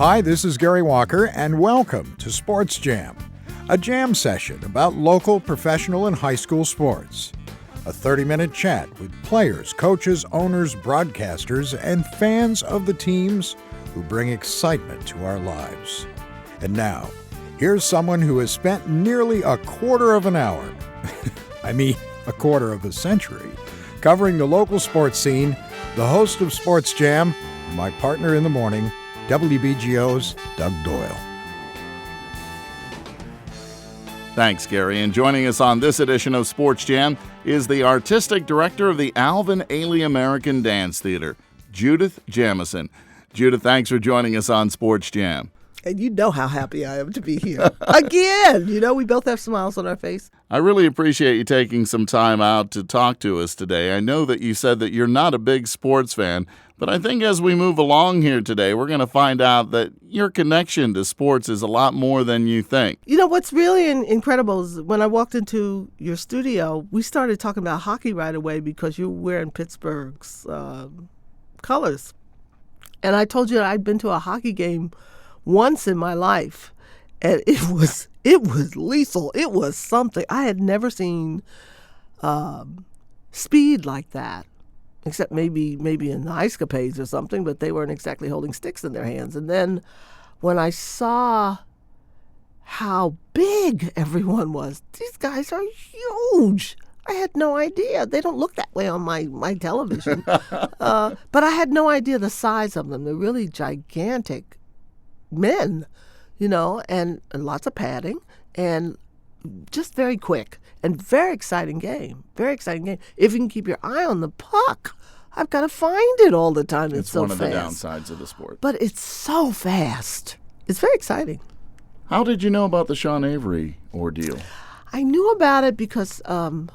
Hi, this is Gary Walker, and welcome to SportsJam, a jam session about local professional and high school sports. A 30-minute chat with players, coaches, owners, broadcasters, and fans of the teams who bring excitement to our lives. And now, here's someone who has spent nearly a quarter of an hour, a quarter of a century, covering the local sports scene, the host of SportsJam, my partner in the morning, WBGO's Doug Doyle. Thanks, Gary. And joining us on this edition of SportsJam is the artistic director of the Alvin, Ailey American Dance Theater, Judith Jamison. Judith, thanks for joining us on SportsJam. And you know how happy I am to be here. Again, we both have smiles on our face. I really appreciate you taking some time out to talk to us today. I know that you said that you're not a big sports fan, but I think as we move along here today, we're going to find out that your connection to sports is a lot more than you think. What's really incredible is when I walked into your studio, we started talking about hockey right away because you're wearing Pittsburgh's colors. And I told you I'd been to a hockey game once in my life, and it was lethal. It was something. I had never seen speed like that, except maybe in the Ice Capades or something, but they weren't exactly holding sticks in their hands. And then when I saw how big everyone was, these guys are huge. I had no idea. They don't look that way on my television. But I had no idea the size of them. They're really gigantic men, and lots of padding, and just very quick and very exciting game. Very exciting game. If you can keep your eye on the puck, I've got to find it all the time. It's so fast. It's one of the downsides of the sport. But it's so fast. It's very exciting. How did you know about the Sean Avery ordeal? I knew about it because of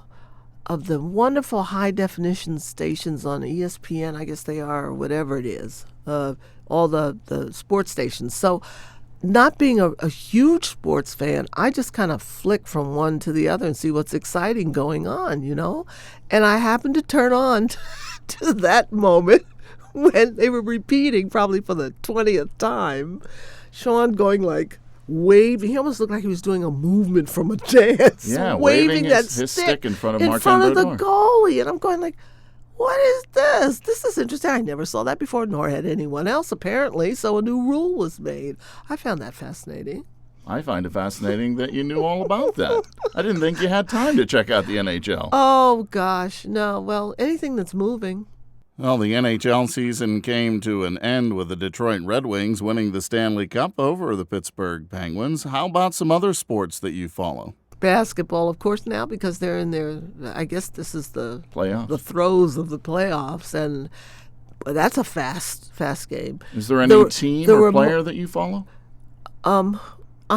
the wonderful high-definition stations on ESPN, I guess they are, or whatever it is, all the sports stations. So not being a huge sports fan, I just kind of flick from one to the other and see what's exciting going on, And I happened to turn on to that moment when they were repeating, probably for the 20th time, Sean going like, waving. He almost looked like he was doing a movement from a dance. Yeah, waving his stick in front of in Martin front of the Brodeur. goalie. And I'm going like, what is this? This is interesting. I never saw that before, nor had anyone else, apparently. So a new rule was made. I found that fascinating. I find it fascinating that you knew all about that. I didn't think you had time to check out the NHL. Oh, gosh. No. Well, anything that's moving. Well, the NHL season came to an end with the Detroit Red Wings winning the Stanley Cup over the Pittsburgh Penguins. How about some other sports that you follow? Basketball, of course, now because they're in their, I guess this is the playoffs, the throes of the playoffs, and that's a fast game. Is there any team or player that you follow? I'm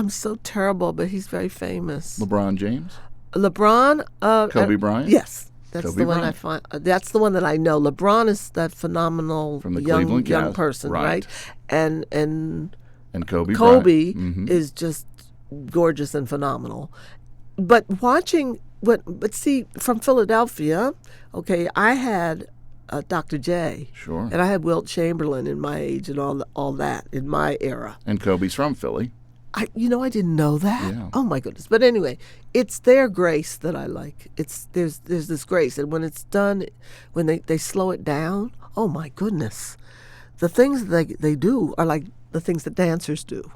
so terrible, but he's very famous. LeBron James? LeBron? Kobe Bryant? Yes. That's Kobe the one Bryant. I find. That's the one that I know. LeBron is that phenomenal from the young person, right? And Kobe is just gorgeous and phenomenal. But watching but see, from Philadelphia, okay, I had Dr. J. Sure. And I had Wilt Chamberlain in my age and all that in my era. And Kobe's from Philly. I didn't know that. Yeah. Oh my goodness! But anyway, it's their grace that I like. There's this grace, and when it's done, when they slow it down, oh my goodness, the things that they do are like the things that dancers do,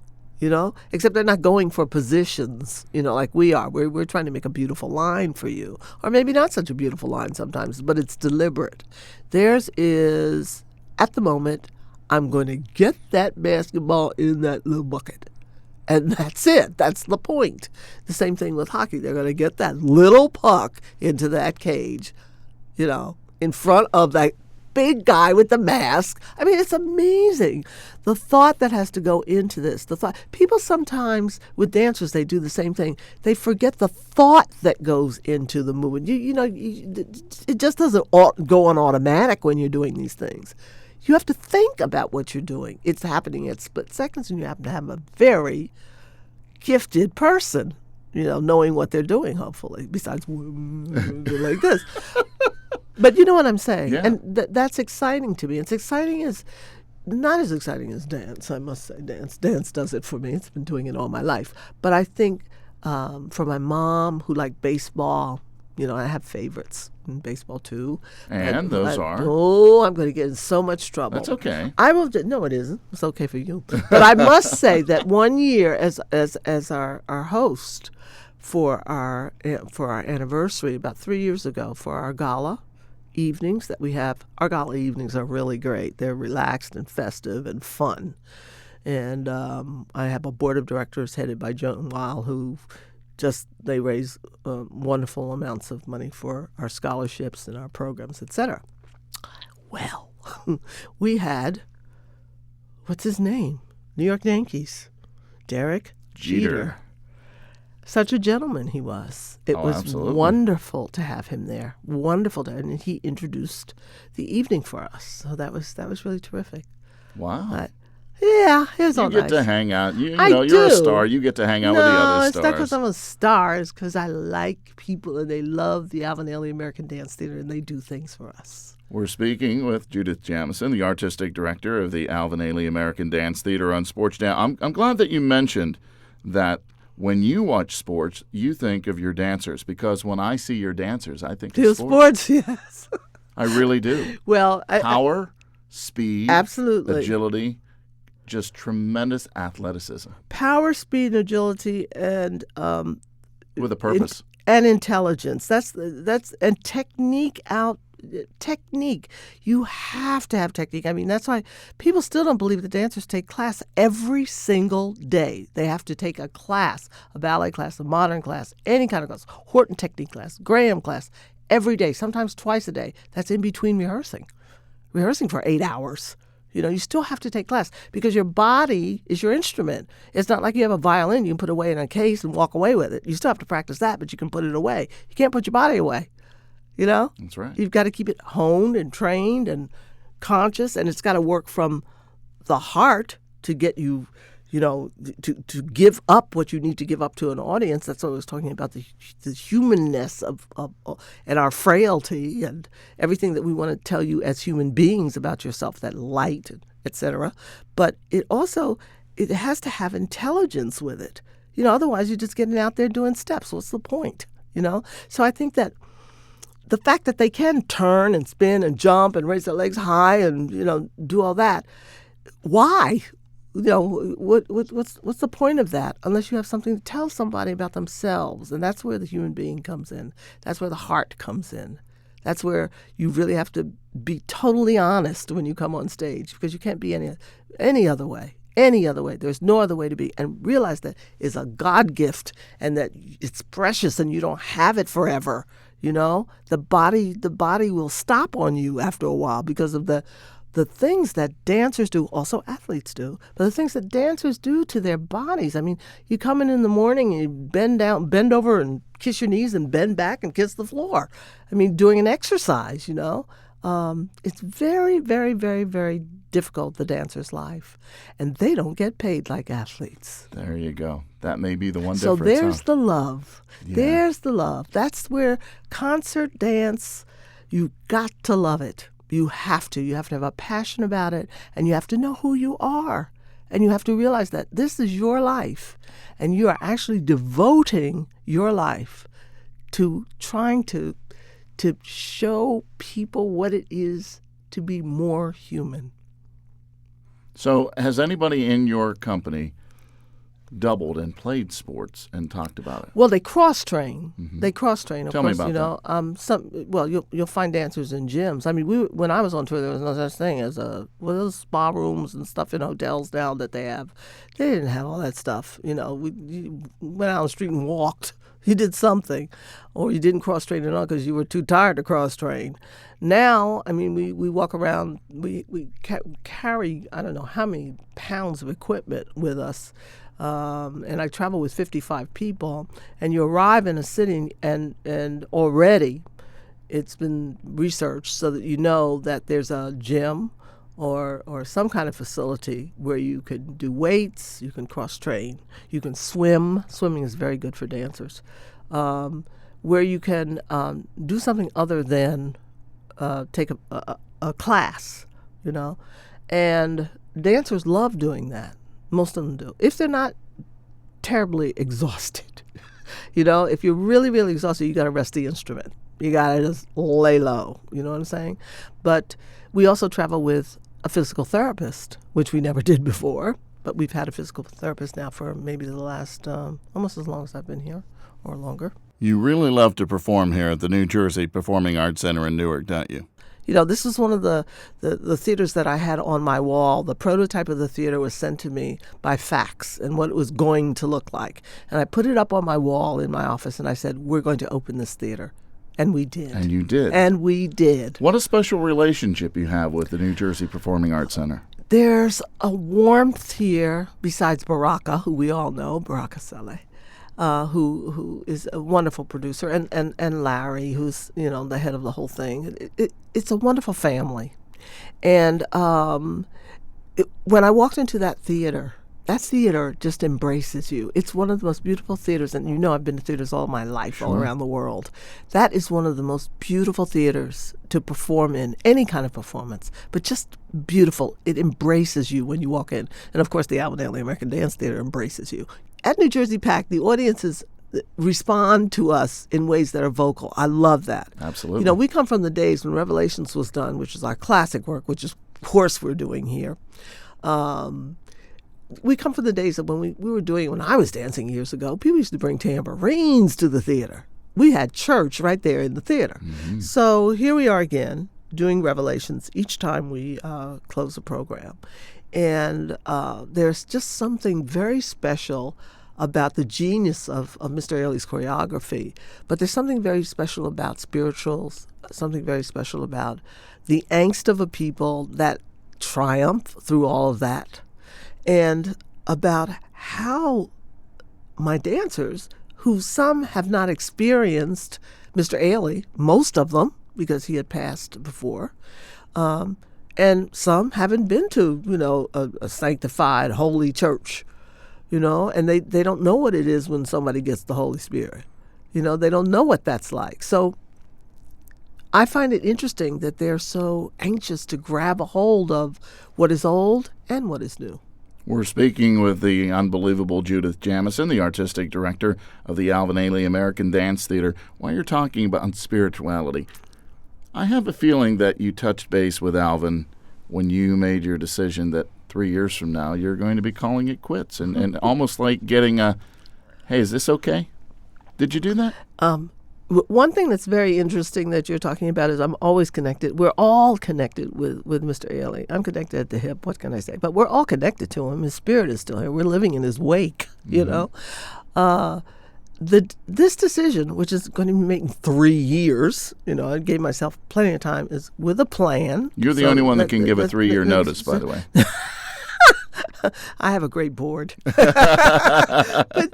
Except they're not going for positions, like we are. We're trying to make a beautiful line for you, or maybe not such a beautiful line sometimes, but it's deliberate. Theirs is at the moment. I'm going to get that basketball in that little bucket. And that's it. That's the point. The same thing with hockey. They're going to get that little puck into that cage, in front of that big guy with the mask. I mean, it's amazing. The thought that has to go into this. People sometimes, with dancers, they do the same thing. They forget the thought that goes into the movement. It just doesn't go on automatic when you're doing these things. You have to think about what you're doing. It's happening at split seconds, and you happen to have a very gifted person, knowing what they're doing, hopefully, besides like this. But you know what I'm saying? Yeah. And that's exciting to me. It's exciting as not as exciting as dance, I must say. Dance does it for me. It's been doing it all my life. But I think for my mom, who liked baseball, I have favorites in baseball too. And those are? Oh, I'm going to get in so much trouble. That's okay. No, it isn't. It's okay for you. But I must say that one year as our host for our anniversary about 3 years ago for our gala evenings that we have, our gala evenings are really great. They're relaxed and festive and fun. And I have a board of directors headed by Joan Weil, who they raise wonderful amounts of money for our scholarships and our programs, etc. Well, we had, what's his name? New York Yankees, Derek Jeter. Such a gentleman he was. It was absolutely wonderful to have him there. Wonderful and he introduced the evening for us. So that was really terrific. Wow. Yeah, it was all nice. You get to hang out. You're a star. You get to hang out with the other stars. No, it's not because I'm a star. It's because I like people and they love the Alvin Ailey American Dance Theater and they do things for us. We're speaking with Judith Jamison, the artistic director of the Alvin Ailey American Dance Theater on SportsJam. I'm glad that you mentioned that when you watch sports, you think of your dancers, because when I see your dancers, I think of sports. Yes. I really do. Well, power, speed, absolutely, agility, just tremendous athleticism. Power, speed, and agility, and with a purpose. And intelligence. That's and technique. You have to have technique. I mean, that's why people still don't believe the dancers take class every single day. They have to take a class, a ballet class, a modern class, any kind of class, Horton technique class, Graham class, every day, sometimes twice a day. That's in between rehearsing for 8 hours. You still have to take class because your body is your instrument. It's not like you have a violin you can put away in a case and walk away with it. You still have to practice that, but you can put it away. You can't put your body away. That's right. You've got to keep it honed and trained and conscious, and it's got to work from the heart to get you, to give up what you need to give up to an audience. That's what I was talking about, the humanness of and our frailty and everything that we want to tell you as human beings about yourself, that light, etc. But it has to have intelligence with it. Otherwise you're just getting out there doing steps. What's the point? So I think that the fact that they can turn and spin and jump and raise their legs high and do all that, why? What's the point of that unless you have something to tell somebody about themselves? And that's where the human being comes in. That's where the heart comes in. That's where you really have to be totally honest when you come on stage, because you can't be any other way. Any other way. There's no other way to be. And realize that is a God gift and that it's precious and you don't have it forever. The body will stop on you after a while because of the things that dancers do, also athletes do, but the things that dancers do to their bodies. I mean, you come in the morning and you bend over and kiss your knees and bend back and kiss the floor. I mean, doing an exercise, It's very, very, very, very difficult, the dancer's life. And they don't get paid like athletes. There you go. That may be the one so difference. So there's the love. Yeah. There's the love. That's where concert dance, you got to love it. You have to. You have to have a passion about it, and you have to know who you are. And you have to realize that this is your life, and you are actually devoting your life to trying to show people what it is to be more human. So has anybody in your company doubled and played sports and talked about it? Well, they cross-train. Mm-hmm. They cross-train. Tell course, me about that. You'll find dancers in gyms. I mean, when I was on tour, there was no such thing as those spa rooms and stuff in hotels now that they have. They didn't have all that stuff. We went out on the street and walked. You did something, or you didn't cross-train at all because you were too tired to cross-train. Now, I mean, we walk around, we carry, I don't know how many pounds of equipment with us, and I travel with 55 people, and you arrive in a city, and already it's been researched so that you know that there's a gym or some kind of facility where you can do weights, you can cross-train, you can swim. Swimming is very good for dancers. Where you can do something other than take a class, And dancers love doing that. Most of them do. If they're not terribly exhausted. If you're really, really exhausted, you got to rest the instrument. You got to just lay low. You know what I'm saying? But we also travel with a physical therapist, which we never did before. But we've had a physical therapist now for maybe the last almost as long as I've been here or longer. You really love to perform here at the New Jersey Performing Arts Center in Newark, don't you? This is one of the theaters that I had on my wall. The prototype of the theater was sent to me by fax and what it was going to look like. And I put it up on my wall in my office, and I said, we're going to open this theater. And we did. And you did. And we did. What a special relationship you have with the New Jersey Performing Arts Center. There's a warmth here, besides Baraka, who we all know, Baraka Saleh. Who is a wonderful producer, and Larry, who's the head of the whole thing. It's a wonderful family, and when I walked into that theater just embraces you. It's one of the most beautiful theaters, and I've been to theaters all my life, all around the world. That is one of the most beautiful theaters to perform in, any kind of performance, but just beautiful. It embraces you when you walk in, and of course the Alvin Ailey American Dance Theater embraces you. At New Jersey PAC, the audiences respond to us in ways that are vocal. I love that. Absolutely. We come from the days when Revelations was done, which is our classic work, which is, of course, we're doing here. We come from the days of when we were doing, when I was dancing years ago, people used to bring tambourines to the theater. We had church right there in the theater. Mm-hmm. So here we are again, doing Revelations each time we close a program. And there's just something very special about the genius of Mr. Ailey's choreography. But there's something very special about spirituals, something very special about the angst of a people that triumph through all of that, and about how my dancers, who some have not experienced Mr. Ailey, most of them, because he had passed before, and some haven't been to, a sanctified, holy church, and they don't know what it is when somebody gets the Holy Spirit. They don't know what that's like. So I find it interesting that they're so anxious to grab a hold of what is old and what is new. We're speaking with the unbelievable Judith Jamison, the artistic director of the Alvin Ailey American Dance Theater. While you're talking about spirituality, I have a feeling that you touched base with Alvin when you made your decision that 3 years from now you're going to be calling it quits, and almost like getting a, hey, is this okay? Did you do that? One thing that's very interesting that you're talking about is I'm always connected. We're all connected with Mr. Ailey. I'm connected at the hip. What can I say? But we're all connected to him. His spirit is still here. We're living in his wake, This decision, which is going to be made in 3 years, I gave myself plenty of time, is with a plan. You're the only one that can give a 3-year notice, by the way. I have a great board. but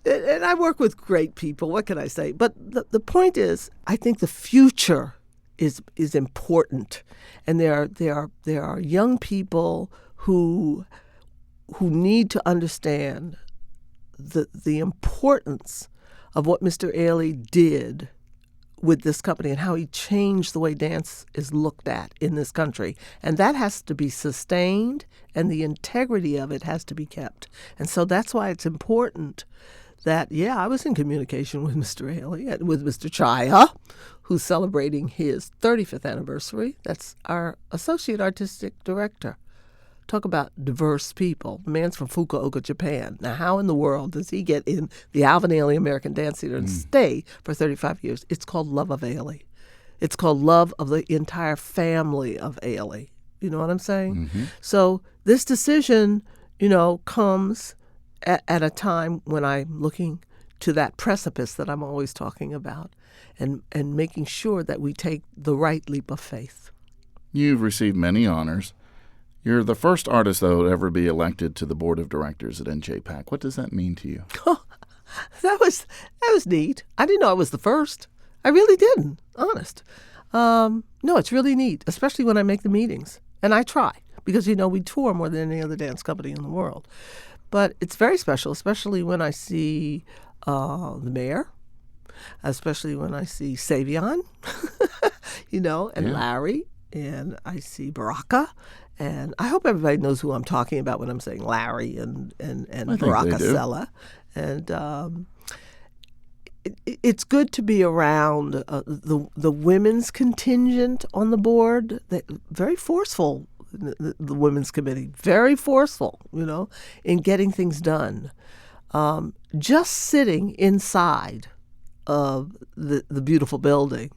and I work with great people. What can I say? But the point is, I think the future is important. And there are young people who need to understand the importance of what Mr. Ailey did with this company and how he changed the way dance is looked at in this country. And that has to be sustained, and the integrity of it has to be kept. And so that's why it's important that, I was in communication with Mr. Ailey and with Mr. Chaya, who's celebrating his 35th anniversary. That's our associate artistic director. Talk about diverse people. The man's from Fukuoka, Japan. Now, how in the world does he get in the Alvin Ailey American Dance Theater and stay for 35 years? It's called love of Ailey. It's called love of the entire family of Ailey. You know what I'm saying? Mm-hmm. So this decision, comes at a time when I'm looking to that precipice that I'm always talking about and making sure that we take the right leap of faith. You've received many honors. You're the first artist, though, to ever be elected to the board of directors at NJPAC. What does that mean to you? That was neat. I didn't know I was the first. I really didn't, honest. No, it's really neat, especially when I make the meetings. And I try, because, we tour more than any other dance company in the world. But it's very special, especially when I see the mayor, especially when I see Savion, and Larry. And I see Baraka, And I hope everybody knows who I'm talking about when I'm saying Larry and think they do. Baracasella. And it's good to be around the women's contingent on the board. Very forceful, the women's committee, very forceful, in getting things done. Just sitting inside of the beautiful building,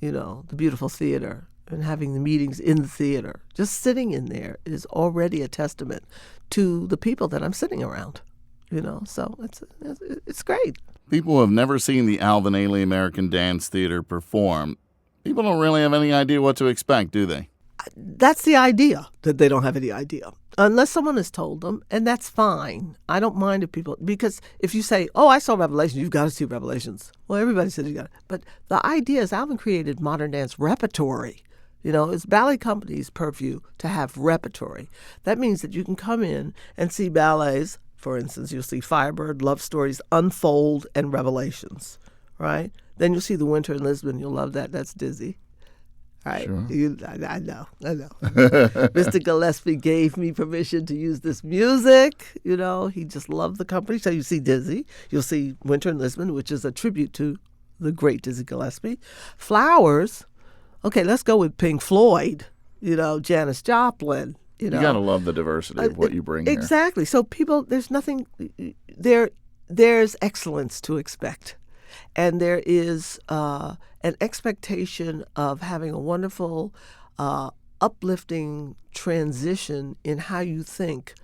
the beautiful theater, and having the meetings in the theater, just sitting in there is already a testament to the people that I'm sitting around, So it's great. People who have never seen the Alvin Ailey American Dance Theater perform, people don't really have any idea what to expect, do they? That's the idea, that they don't have any idea. Unless someone has told them, and that's fine. I don't mind if people, because if you say, I saw Revelations, you've got to see Revelations. Well, everybody says you got it. But the idea is Alvin created modern dance repertory. It's ballet company's purview to have repertory. That means that you can come in and see ballets. For instance, you'll see Firebird, Love Stories, Unfold, and Revelations, right? Then you'll see The Winter in Lisbon. You'll love that. That's Dizzy. Right. Sure. I know. Mr. Gillespie gave me permission to use this music. He just loved the company. So you see Dizzy. You'll see Winter in Lisbon, which is a tribute to the great Dizzy Gillespie. Flowers. Okay, let's go with Pink Floyd. Janis Joplin. You gotta love the diversity of what you bring here. Exactly. So people, there's nothing. There's excellence to expect. And there is an expectation of having a wonderful, uplifting transition in how you think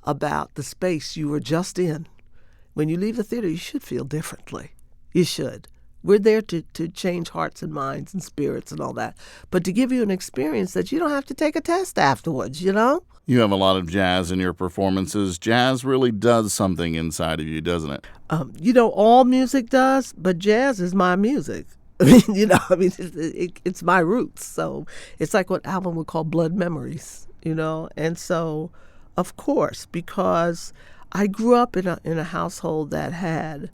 about the space you were just in. When you leave the theater, you should feel differently. You should. We're there to change hearts and minds and spirits and all that. But to give you an experience that you don't have to take a test afterwards, You have a lot of jazz in your performances. Jazz really does something inside of you, doesn't it? All music does, but jazz is my music. It's my roots. So it's like what Alvin would call blood memories, And so, of course, because I grew up in a household that had,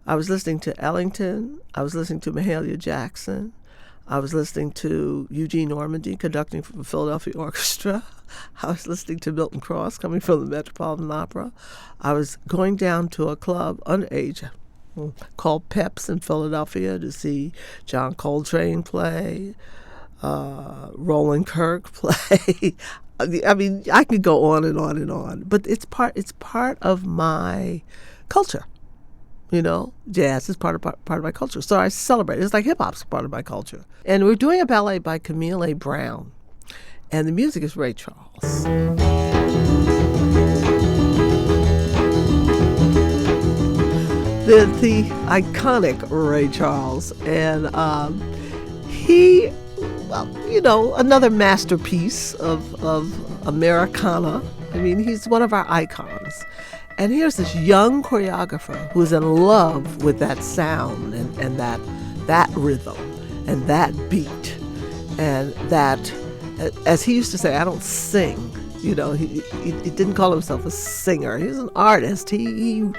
I was listening to Ellington, I was listening to Mahalia Jackson, I was listening to Eugene Ormandy conducting from the Philadelphia Orchestra. I was listening to Milton Cross coming from the Metropolitan Opera. I was going down to a club underage called Peps in Philadelphia to see John Coltrane play, Roland Kirk play. I could go on and on and on. But it's part of my culture. Jazz is part of my culture. So I celebrate. It's like hip-hop's part of my culture. And we're doing a ballet by Camille A. Brown. And the music is Ray Charles. The iconic Ray Charles. And he, another masterpiece of Americana. He's one of our icons. And here's this young choreographer who's in love with that sound and that rhythm and that beat. And that, as he used to say, I don't sing. He didn't call himself a singer. He was an artist. He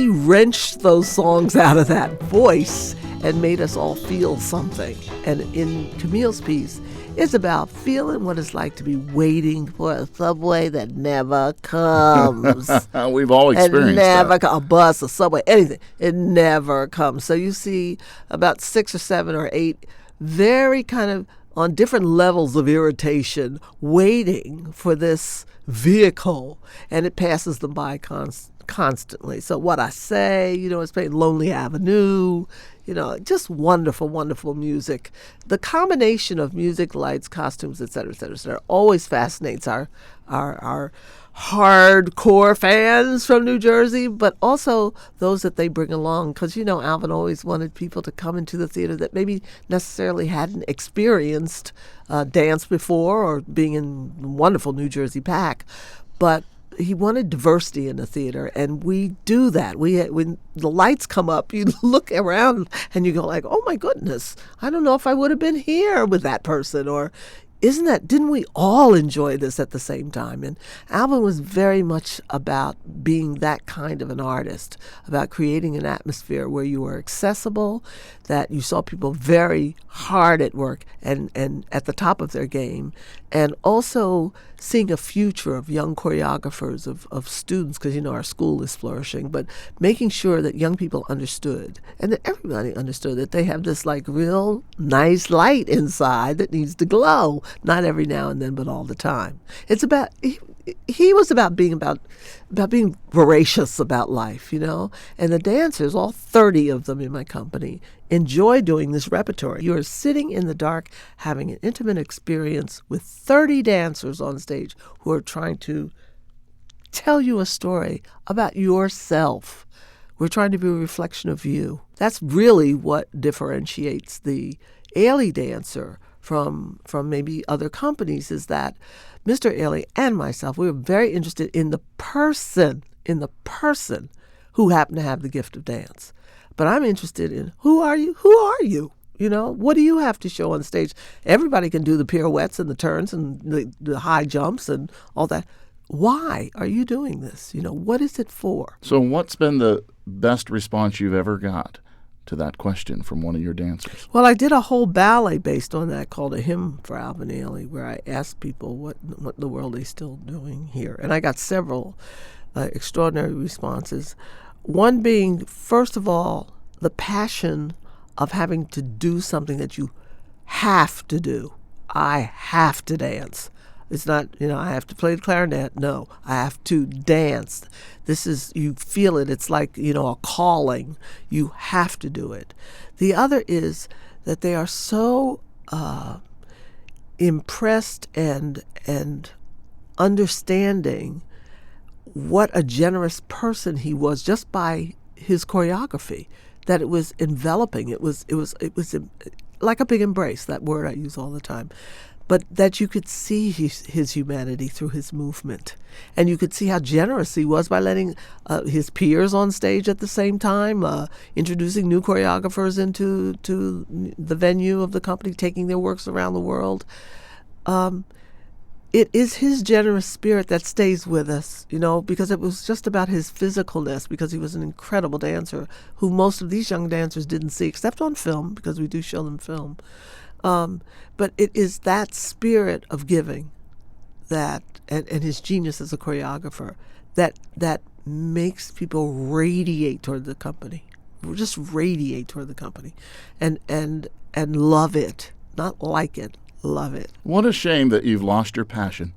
wrenched those songs out of that voice and made us all feel something. And in Camille's piece, it's about feeling what it's like to be waiting for a subway that never comes. We've all experienced that. A bus, a subway, anything. It never comes. So you see about 6 or 7 or 8 very kind of on different levels of irritation waiting for this vehicle, and it passes them by constantly. So What I Say, it's playing Lonely Avenue, just wonderful, wonderful music. The combination of music, lights, costumes, et cetera, always fascinates our hardcore fans from New Jersey, but also those that they bring along. Because, Alvin always wanted people to come into the theater that maybe necessarily hadn't experienced dance before or being in wonderful New Jersey Pack. But he wanted diversity in the theater, and we do that. When the lights come up, you look around and you go like, oh my goodness, I don't know if I would have been here with that person. Or didn't we all enjoy this at the same time? And Alvin was very much about being that kind of an artist, about creating an atmosphere where you were accessible, that you saw people very hard at work and at the top of their game, and also seeing a future of young choreographers, of students, because, our school is flourishing, but making sure that young people understood, and that everybody understood that they have this like real nice light inside that needs to glow. Not every now and then, but all the time. It's about he was about being voracious about life, And the dancers, all 30 of them in my company, enjoy doing this repertory. You are sitting in the dark, having an intimate experience with 30 dancers on stage who are trying to tell you a story about yourself. We're trying to be a reflection of you. That's really what differentiates the Ailey dancer from maybe other companies, is that Mr. Ailey and myself, we were very interested in the person who happened to have the gift of dance. But I'm interested in who are you? Who are you? What do you have to show on stage? Everybody can do the pirouettes and the turns and the high jumps and all that. Why are you doing this? What is it for? So what's been the best response you've ever got to that question from one of your dancers? Well, I did a whole ballet based on that called A Hymn for Alvin Ailey, where I asked people what in the world they're still doing here. And I got several extraordinary responses. One being, first of all, the passion of having to do something that you have to do. I have to dance. It's not, I have to play the clarinet. No, I have to dance. This is, you feel it. It's like, a calling. You have to do it. The other is that they are so impressed and understanding what a generous person he was just by his choreography, that it was enveloping. It was like a big embrace, that word I use all the time. But that you could see his humanity through his movement. And you could see how generous he was by letting his peers on stage at the same time, introducing new choreographers into the venue of the company, taking their works around the world. It is his generous spirit that stays with us, because it was just about his physicalness, because he was an incredible dancer who most of these young dancers didn't see, except on film, because we do show them film. But it is that spirit of giving that, and his genius as a choreographer, that makes people radiate toward the company, just radiate toward the company, and love it, not like it, love it. What a shame that you've lost your passion.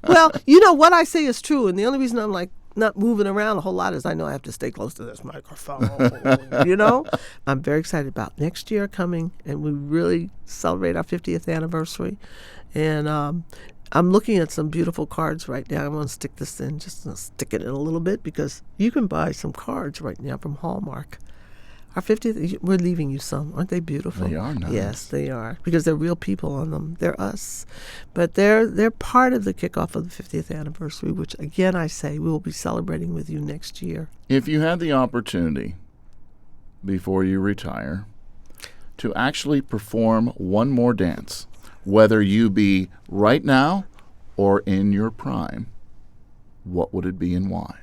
Well, what I say is true, and the only reason I'm like not moving around a whole lot is I know I have to stay close to this microphone. I'm very excited about next year coming, and we really celebrate our 50th anniversary. And I'm looking at some beautiful cards right now. I'm going to stick this in, just gonna stick it in a little bit, because you can buy some cards right now from Hallmark. Our 50th, we're leaving you some. Aren't they beautiful? They are nice. Yes, they are, because they're real people on them. They're us. But they're part of the kickoff of the 50th anniversary, which, again, I say we will be celebrating with you next year. If you had the opportunity, before you retire, to actually perform one more dance, whether you be right now or in your prime, what would it be and why?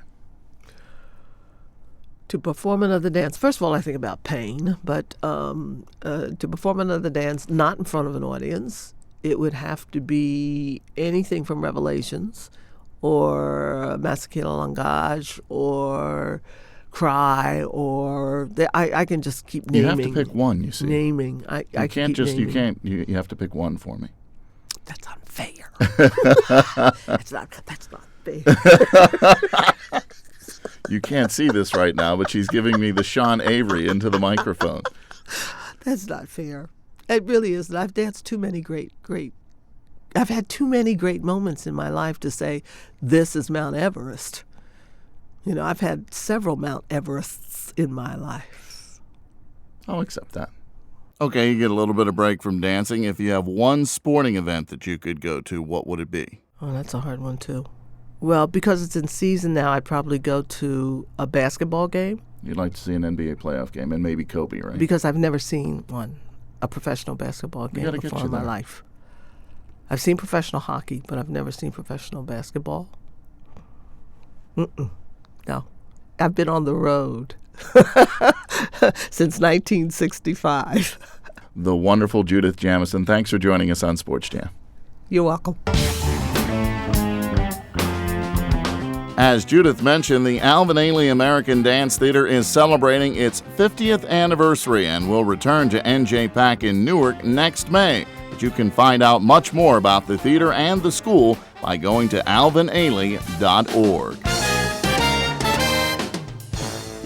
To perform another dance, first of all, I think about pain, but to perform another dance not in front of an audience, it would have to be anything from Revelations or Massacre Langage or Cry, or I can just keep naming. You have to pick one, you see. Naming. I can't just naming. You have to pick one for me. That's unfair. That's not fair. You can't see this right now, but she's giving me the Sean Avery into the microphone. That's not fair. It really isn't. I've danced too many I've had too many great moments in my life to say, this is Mount Everest. I've had several Mount Everests in my life. I'll accept that. Okay, you get a little bit of break from dancing. If you have one sporting event that you could go to, what would it be? Oh, that's a hard one, too. Well, because it's in season now, I'd probably go to a basketball game. You'd like to see an NBA playoff game, and maybe Kobe, right? Because I've never seen one. a professional basketball game gotta get before you in my there. life. I've seen professional hockey, but I've never seen professional basketball. No. I've been on the road since 1965. The wonderful Judith Jamison. Thanks for joining us on Sports Jam. You're welcome. As Judith mentioned, the Alvin Ailey American Dance Theater is celebrating its 50th anniversary and will return to NJPAC in Newark next May. But you can find out much more about the theater and the school by going to alvinailey.org.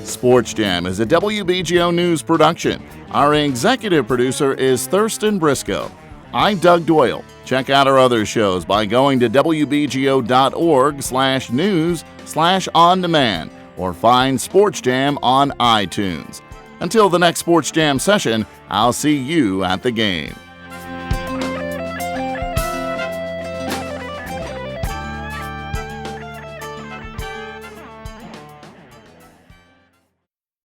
Sports Jam is a WBGO News production. Our executive producer is Thurston Briscoe. I'm Doug Doyle. Check out our other shows by going to wbgo.org/news/on-demand or find Sports Jam on iTunes. Until the next Sports Jam session, I'll see you at the game.